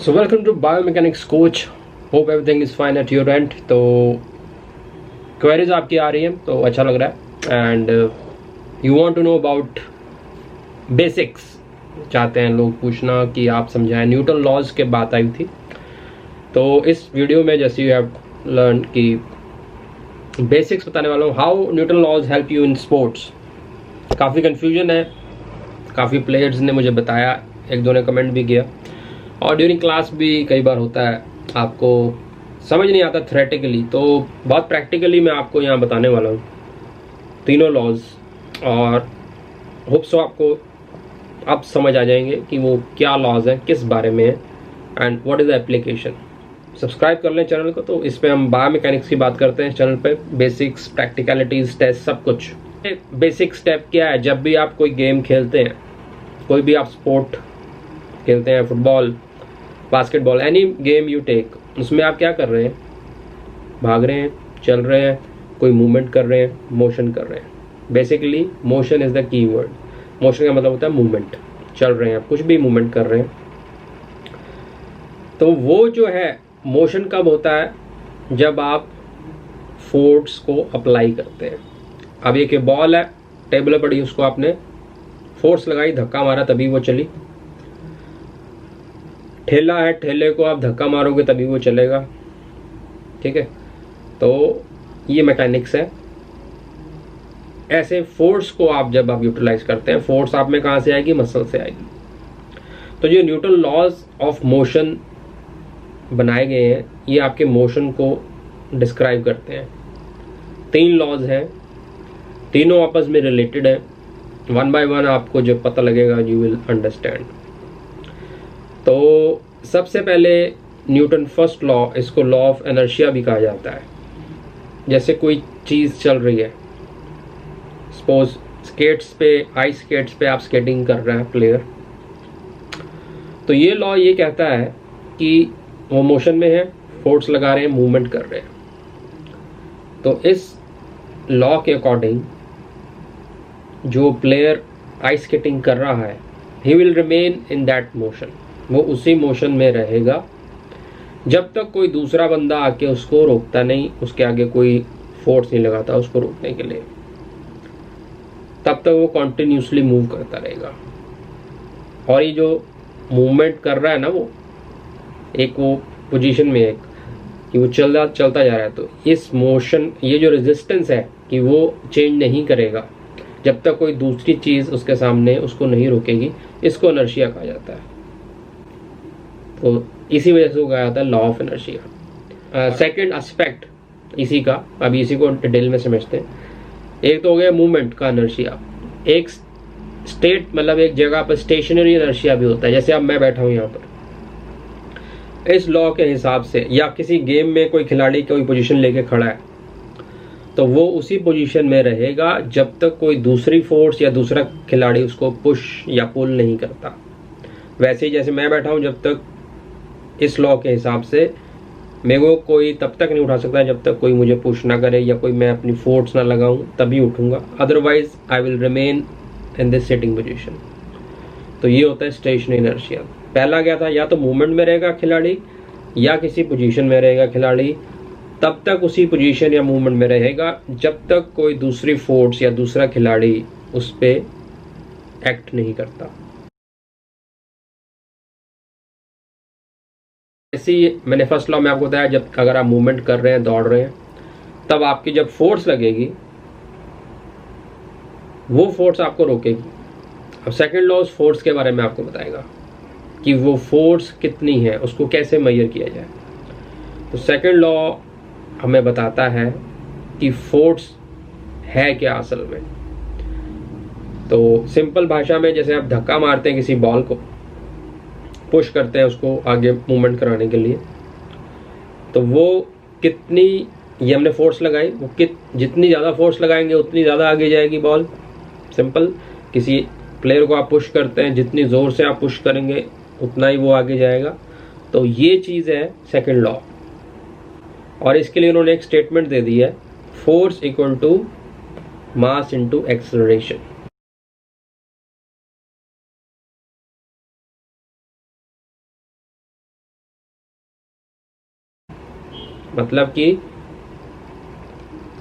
So welcome to biomechanics coach. Hope everything is fine at your end. तो queries आपकी आ रही हैं तो अच्छा लग रहा है and you want to know about basics. चाहते हैं लोग पूछना कि आप समझाएं। न्यूटन लॉज के बात आई थी तो इस वीडियो में जैसे यू हैव लर्न कि बेसिक्स बताने वाला हूँ। How Newton laws help you in sports. काफ़ी कन्फ्यूजन है, काफ़ी प्लेयर्स ने मुझे बताया, एक दो ने कमेंट भी किया और ड्यूरिंग क्लास भी कई बार होता है आपको समझ नहीं आता थ्योरेटिकली, तो बहुत प्रैक्टिकली मैं आपको यहाँ बताने वाला हूँ तीनों लॉज और होप सो आपको अब समझ आ जाएंगे कि वो क्या लॉज है, किस बारे में है and what is the application. Subscribe कर लें चैनल को। तो इस पर हम बायोमैकेनिक्स की बात करते हैं चैनल पे, बेसिक्स, प्रैक्टिकलिटीज, टेस्ट, सब कुछ। बेसिक स्टेप क्या है, जब भी आप कोई गेम खेलते हैं, कोई भी आप स्पोर्ट खेलते हैं, football, basketball, any game you take, उसमें आप क्या कर रहे हैं? भाग रहे हैं, चल रहे हैं, कोई मूवमेंट कर रहे हैं, मोशन कर रहे हैं। Basically motion is the key word. Motion का मतलब होता है मूवमेंट। चल रहे हैं आप, कुछ भी मूवमेंट कर रहे हैं। तो वो जो है मोशन कब होता है? जब आप फोर्स को अप्लाई करते हैं। अब एक बॉल है, टेबल पर पड़ी, उसको आपने फोर्स लगाई, धक्का मारा, तभी वो चली। ठेला है, ठेले को आप धक्का मारोगे तभी वो चलेगा। ठीक है, तो ये मैकेनिक्स है। ऐसे फोर्स को आप जब आप यूटिलाइज करते हैं, फोर्स आप में कहाँ से आएगी? मसल से आएगी। तो जो न्यूटन लॉज ऑफ मोशन बनाए गए हैं, ये आपके मोशन को डिस्क्राइब करते हैं। तीन लॉज हैं, तीनों आपस में रिलेटेड है। वन बाय वन आपको जब पता लगेगा यू विल अंडरस्टैंड। तो सबसे पहले न्यूटन फर्स्ट लॉ, इसको लॉ ऑफ इनर्शिया भी कहा जाता है। जैसे कोई चीज़ चल रही है, सपोज स्केट्स पे, आइस स्केट्स पे आप स्केटिंग कर रहे हैं प्लेयर, तो ये लॉ ये कहता है कि वो मोशन में है, फोर्स लगा रहे हैं, मूवमेंट कर रहे हैं। तो इस लॉ के अकॉर्डिंग जो प्लेयर आइस स्केटिंग कर रहा है, he will remain in that motion. वो उसी मोशन में रहेगा जब तक कोई दूसरा बंदा आके उसको रोकता नहीं, उसके आगे कोई फोर्स नहीं लगाता उसको रोकने के लिए। तब तक वो कॉन्टिन्यूसली मूव करता रहेगा। और ये जो मूवमेंट कर रहा है ना, वो एक वो पोजीशन में एक कि वो चलता जा रहा है, तो इस मोशन, ये जो रेजिस्टेंस है कि वो चेंज नहीं करेगा जब तक कोई दूसरी चीज़ उसके सामने उसको नहीं रोकेगी। इसको इनर्शिया कहा जाता है। तो इसी वजह से वो कहा जाता है law of inertia. Second aspect इसी का, अभी इसी को डिटेल में समझते हैं। एक तो हो गया मूवमेंट का इनर्शिया। एक स्टेट मतलब एक जगह पर स्टेशनरी इनर्शिया भी होता है। जैसे अब मैं बैठा हूँ यहाँ पर, इस लॉ के हिसाब से, या किसी गेम में कोई खिलाड़ी कोई पोजीशन लेके खड़ा है तो वो उसी पोजीशन में रहेगा जब तक कोई दूसरी फोर्स या दूसरा खिलाड़ी उसको पुश या पुल नहीं करता। वैसे ही जैसे मैं बैठा हूँ, जब तक इस लॉ के हिसाब से मेरे को कोई तब तक नहीं उठा सकता जब तक कोई मुझे पुश ना करे या कोई मैं अपनी फोर्स ना लगाऊं, तभी उठूंगा। Otherwise I will remain in this sitting position. तो ये होता है स्टेशनरी इनर्शिया। पहला क्या था? या तो मूवमेंट में रहेगा खिलाड़ी या किसी पोजीशन में रहेगा खिलाड़ी, तब तक उसी पोजीशन या मूवमेंट में रहेगा जब तक कोई दूसरी फोर्स या दूसरा खिलाड़ी उस पर एक्ट नहीं करता। ऐसे ही मैंने फर्स्ट लॉ में आपको बताया, जब अगर आप मूवमेंट कर रहे हैं, दौड़ रहे हैं, तब आपकी जब फोर्स लगेगी वो फोर्स आपको रोकेगी। अब सेकंड लॉ उस फोर्स के बारे में आपको बताएगा कि वो फोर्स कितनी है, उसको कैसे मेजर किया जाए। तो सेकंड लॉ हमें बताता है कि फोर्स है क्या असल में। तो सिंपल भाषा में, जैसे आप धक्का मारते हैं किसी बॉल को, पुश करते हैं उसको आगे मूवमेंट कराने के लिए, तो वो कितनी, ये हमने फोर्स लगाई, वो जितनी ज़्यादा फोर्स लगाएंगे उतनी ज़्यादा आगे जाएगी बॉल। सिंपल, किसी प्लेयर को आप पुश करते हैं, जितनी ज़ोर से आप पुश करेंगे उतना ही वो आगे जाएगा। तो ये चीज़ है सेकंड लॉ। और इसके लिए उन्होंने एक स्टेटमेंट दे दी है, force equal to mass into acceleration. मतलब कि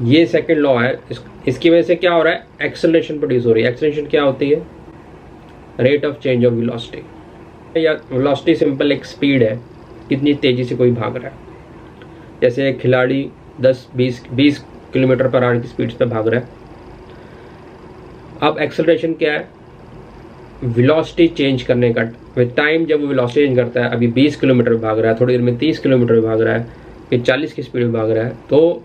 ये सेकंड लॉ है, इसकी वजह से क्या हो रहा है, एक्सेलरेशन प्रोड्यूस हो रही है। एक्सेलरेशन क्या होती है, rate of change of velocity, या वेलोसिटी सिंपल एक स्पीड है, कितनी तेजी से कोई भाग रहा है। जैसे एक खिलाड़ी 10-20 किलोमीटर पर आवर की स्पीड पे भाग रहा है। अब एक्सेलरेशन क्या है, वेलोसिटी चेंज करने का विद टाइम। जब वो वेलोसिटी चेंज करता है, अभी 20 किलोमीटर भाग रहा है, थोड़ी देर में 30 किलोमीटर भाग रहा है, फिर 40 की स्पीड में भाग रहा है, तो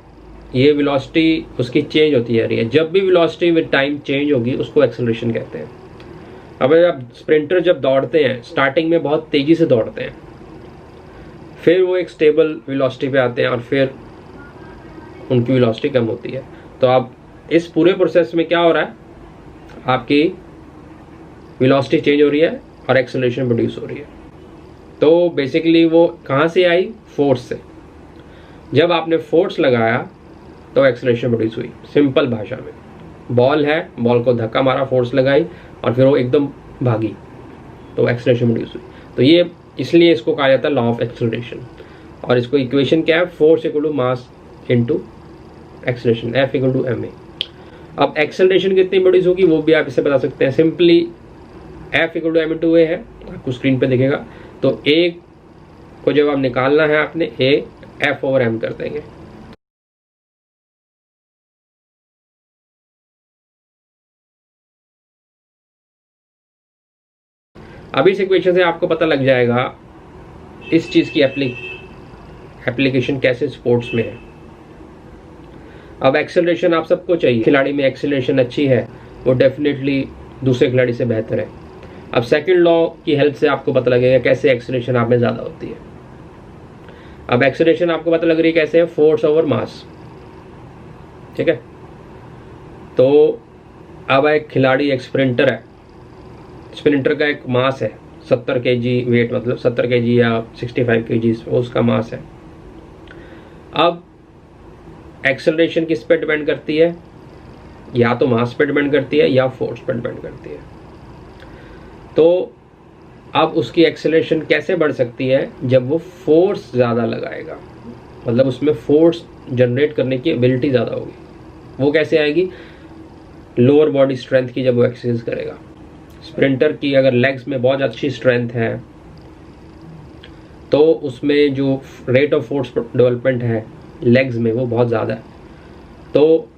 ये वेलोसिटी उसकी चेंज होती जा रही है। जब भी वेलोसिटी विद टाइम चेंज होगी उसको एक्सेलरेशन कहते हैं। अब आप स्प्रिंटर जब दौड़ते हैं, स्टार्टिंग में बहुत तेजी से दौड़ते हैं, फिर वो एक स्टेबल वेलोसिटी पे आते हैं और फिर उनकी वेलोसिटी कम होती है। तो आप इस पूरे प्रोसेस में क्या हो रहा है, आपकी वेलोसिटी चेंज हो रही है और एक्सेलरेशन प्रोड्यूस हो रही है। तो बेसिकली वो कहाँ से आई, फोर्स से। जब आपने फोर्स लगाया तो एक्सेलरेशन प्रोड्यूस हुई। सिंपल भाषा में, बॉल है, बॉल को धक्का मारा, फोर्स लगाई और फिर वो एकदम भागी, तो एक्सेलरेशन प्रोड्यूस हुई। तो ये इसलिए इसको कहा जाता है लॉ ऑफ एक्सेलरेशन। और इसको इक्वेशन क्या है, force equal to mass into acceleration, F equal to M A. अब एक्सेलरेशन कितनी प्रोड्यूस होगी वो भी आप इससे बता सकते हैं। Simply F equal to M into A है, आपको स्क्रीन पे दिखेगा। तो ए को जब आप निकालना है आपने, ए एफ ओवर एम कर देंगे। अभी इस इक्वेशन से आपको पता लग जाएगा इस चीज की एप्लीकेशन कैसे स्पोर्ट्स में है। अब एक्सेलरेशन आप सबको चाहिए, खिलाड़ी में एक्सेलरेशन अच्छी है वो डेफिनेटली दूसरे खिलाड़ी से बेहतर है। अब सेकंड लॉ की हेल्प से आपको पता लगेगा कैसे एक्सेलरेशन आप में ज़्यादा होती है। अब एक्सेलरेशन आपको पता लग रही है कैसे है, फोर्स ओवर मास, ठीक है। तो अब एक खिलाड़ी, एक स्प्रिंटर है, स्प्रिंटर का एक मास है 70 kg वेट, मतलब 70 kg या 65 kg उसका मास है। अब एक्सेलरेशन किस पे डिपेंड करती है, या तो मास पे डिपेंड करती है या फोर्स पे डिपेंड करती है। तो अब उसकी एक्सेलरेशन कैसे बढ़ सकती है, जब वो फोर्स ज़्यादा लगाएगा, मतलब उसमें फोर्स जनरेट करने की एबिलिटी ज़्यादा होगी। वो कैसे आएगी, लोअर बॉडी स्ट्रेंथ की जब वो एक्सरसाइज करेगा। स्प्रिंटर की अगर लेग्स में बहुत अच्छी स्ट्रेंथ है तो उसमें जो रेट ऑफ फोर्स डेवलपमेंट है लेग्स में वो बहुत ज़्यादा है, तो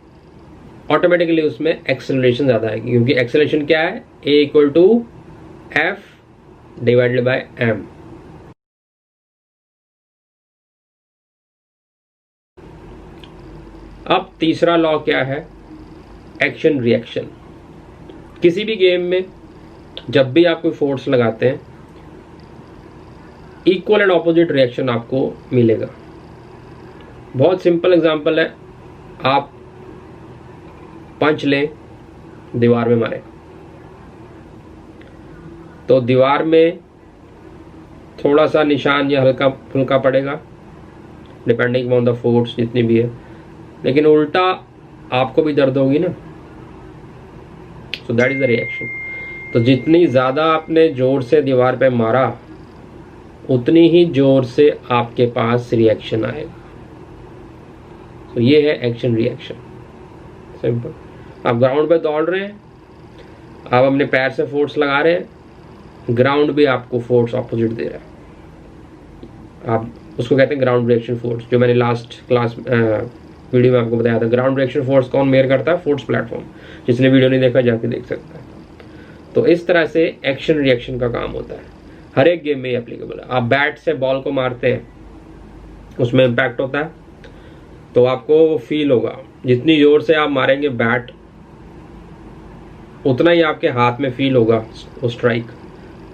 ऑटोमेटिकली उसमें एक्सेलरेशन ज़्यादा आएगी। क्योंकि एक्सेलरेशन क्या है, A equal to F divided by M. अब तीसरा लॉ क्या है, एक्शन रिएक्शन। किसी भी गेम में जब भी आप कोई फोर्स लगाते हैं, इक्वल एंड ऑपोजिट रिएक्शन आपको मिलेगा। बहुत सिंपल एग्जांपल है, आप पंच लें, दीवार में मारें, तो दीवार में थोड़ा सा निशान या हल्का फुल्का पड़ेगा डिपेंडिंग ऑन द फोर्स जितनी भी है, लेकिन उल्टा आपको भी दर्द होगी ना। So that is the reaction. तो जितनी ज़्यादा आपने जोर से दीवार पे मारा उतनी ही जोर से आपके पास रिएक्शन आएगा। तो ये है एक्शन रिएक्शन, सिंपल। आप ग्राउंड पे दौड़ रहे हैं, आप अपने पैर से फोर्स लगा रहे हैं, ग्राउंड भी आपको फोर्स ऑपोजिट दे रहा है। आप उसको कहते हैं ग्राउंड रिएक्शन फोर्स, जो मैंने लास्ट क्लास वीडियो में आपको बताया था। ग्राउंड रिएक्शन फोर्स कौन मेयर करता है, फोर्स प्लेटफॉर्म। जिसने वीडियो नहीं देखा जाके देख सकता है। तो इस तरह से एक्शन रिएक्शन का काम होता है, हर एक गेम में एप्लीकेबल है। आप बैट से बॉल को मारते हैं, उसमें इम्पैक्ट होता है, तो आपको फील होगा। जितनी जोर से आप मारेंगे बैट, उतना ही आपके हाथ में फील होगा वो स्ट्राइक।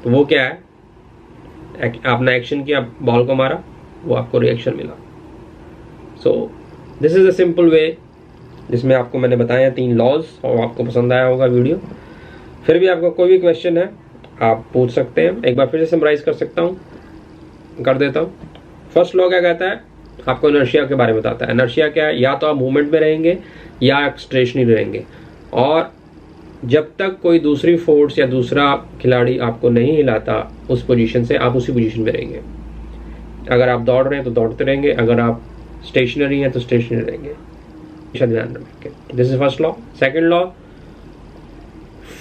तो वो क्या है, आपने एक्शन किया, बॉल को मारा, वो आपको रिएक्शन मिला। So this is a simple way, जिसमें आपको मैंने बताया 3 लॉज, और आपको पसंद आया होगा वीडियो। फिर भी आपको कोई भी क्वेश्चन है आप पूछ सकते हैं। एक बार फिर से समराइज कर देता हूँ। फर्स्ट लॉ क्या कहता है, आपको इनर्शिया के बारे में बताता है। इनर्शिया क्या है, या तो आप मूवमेंट में रहेंगे या स्टेशनरी रहेंगे, और जब तक कोई दूसरी फोर्स या दूसरा खिलाड़ी आपको नहीं हिलाता उस पोजीशन से, आप उसी पोजीशन में रहेंगे। अगर आप दौड़ रहे हैं तो दौड़ते रहेंगे, अगर आप स्टेशनरी है तो स्टेशनरी रहेंगे, ध्यान रखें। This is first law. Second law,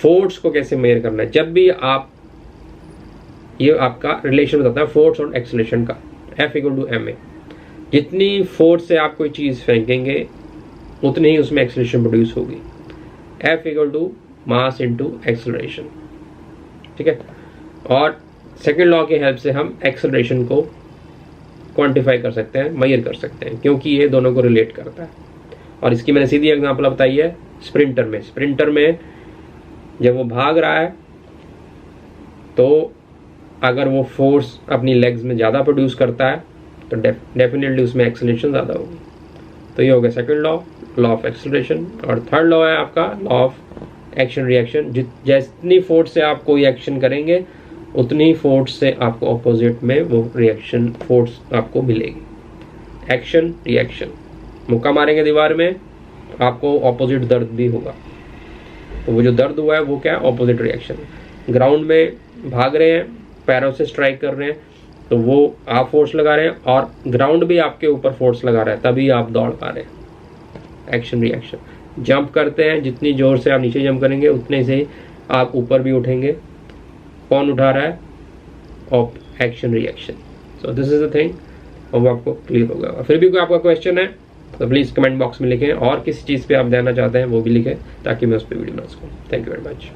force को कैसे मेजर करना है। जब भी आप, ये आपका रिलेशन बताता है फोर्स और एक्सेलरेशन का, F = ma। जितनी फोर्स से आप कोई चीज फेंकेंगे उतनी ही उसमें एक्सेलरेशन प्रोड्यूस होगी। F = मास इंटू एक्सेलरेशन, ठीक है। और सेकेंड लॉ के हेल्प से हम एक्सेलरेशन को क्वांटिफाई कर सकते हैं, मेजर कर सकते हैं, क्योंकि ये दोनों को रिलेट करता है। और इसकी मैंने सीधी एग्जांपल बताई है स्प्रिंटर में। स्प्रिंटर में जब वो भाग रहा है तो अगर वो फोर्स अपनी लेग्स में ज़्यादा प्रोड्यूस करता है तो डेफिनेटली उसमें एक्सेलरेशन ज़्यादा होगी। तो ये हो गया second law, law of acceleration. और थर्ड लॉ है आपका लॉ ऑफ एक्शन रिएक्शन। जितनी फोर्स से आप कोई एक्शन करेंगे उतनी ही फोर्स से आपको ऑपोजिट में वो रिएक्शन फोर्स आपको मिलेगी। एक्शन रिएक्शन, मुक्का मारेंगे दीवार में आपको ऑपोजिट दर्द भी होगा, तो वो जो दर्द हुआ है वो क्या है, ऑपोजिट रिएक्शन। ग्राउंड में भाग रहे हैं, पैरों से स्ट्राइक कर रहे हैं, तो वो आप फोर्स लगा रहे हैं और ग्राउंड भी आपके ऊपर फोर्स लगा रहा है, तभी आप दौड़ पा रहे हैं। Action reaction. जंप करते हैं, जितनी जोर से आप नीचे जंप करेंगे उतने से आप ऊपर भी उठेंगे। कौन उठा रहा है, of action reaction. So this is the thing. और वो आपको क्लियर हो गया। फिर भी कोई आपका क्वेश्चन है तो प्लीज़ कमेंट बॉक्स में लिखें, और किसी चीज़ पे आप जानना चाहते हैं वो भी लिखें ताकि मैं उस पर वीडियो बना सकूँ। Thank you very much.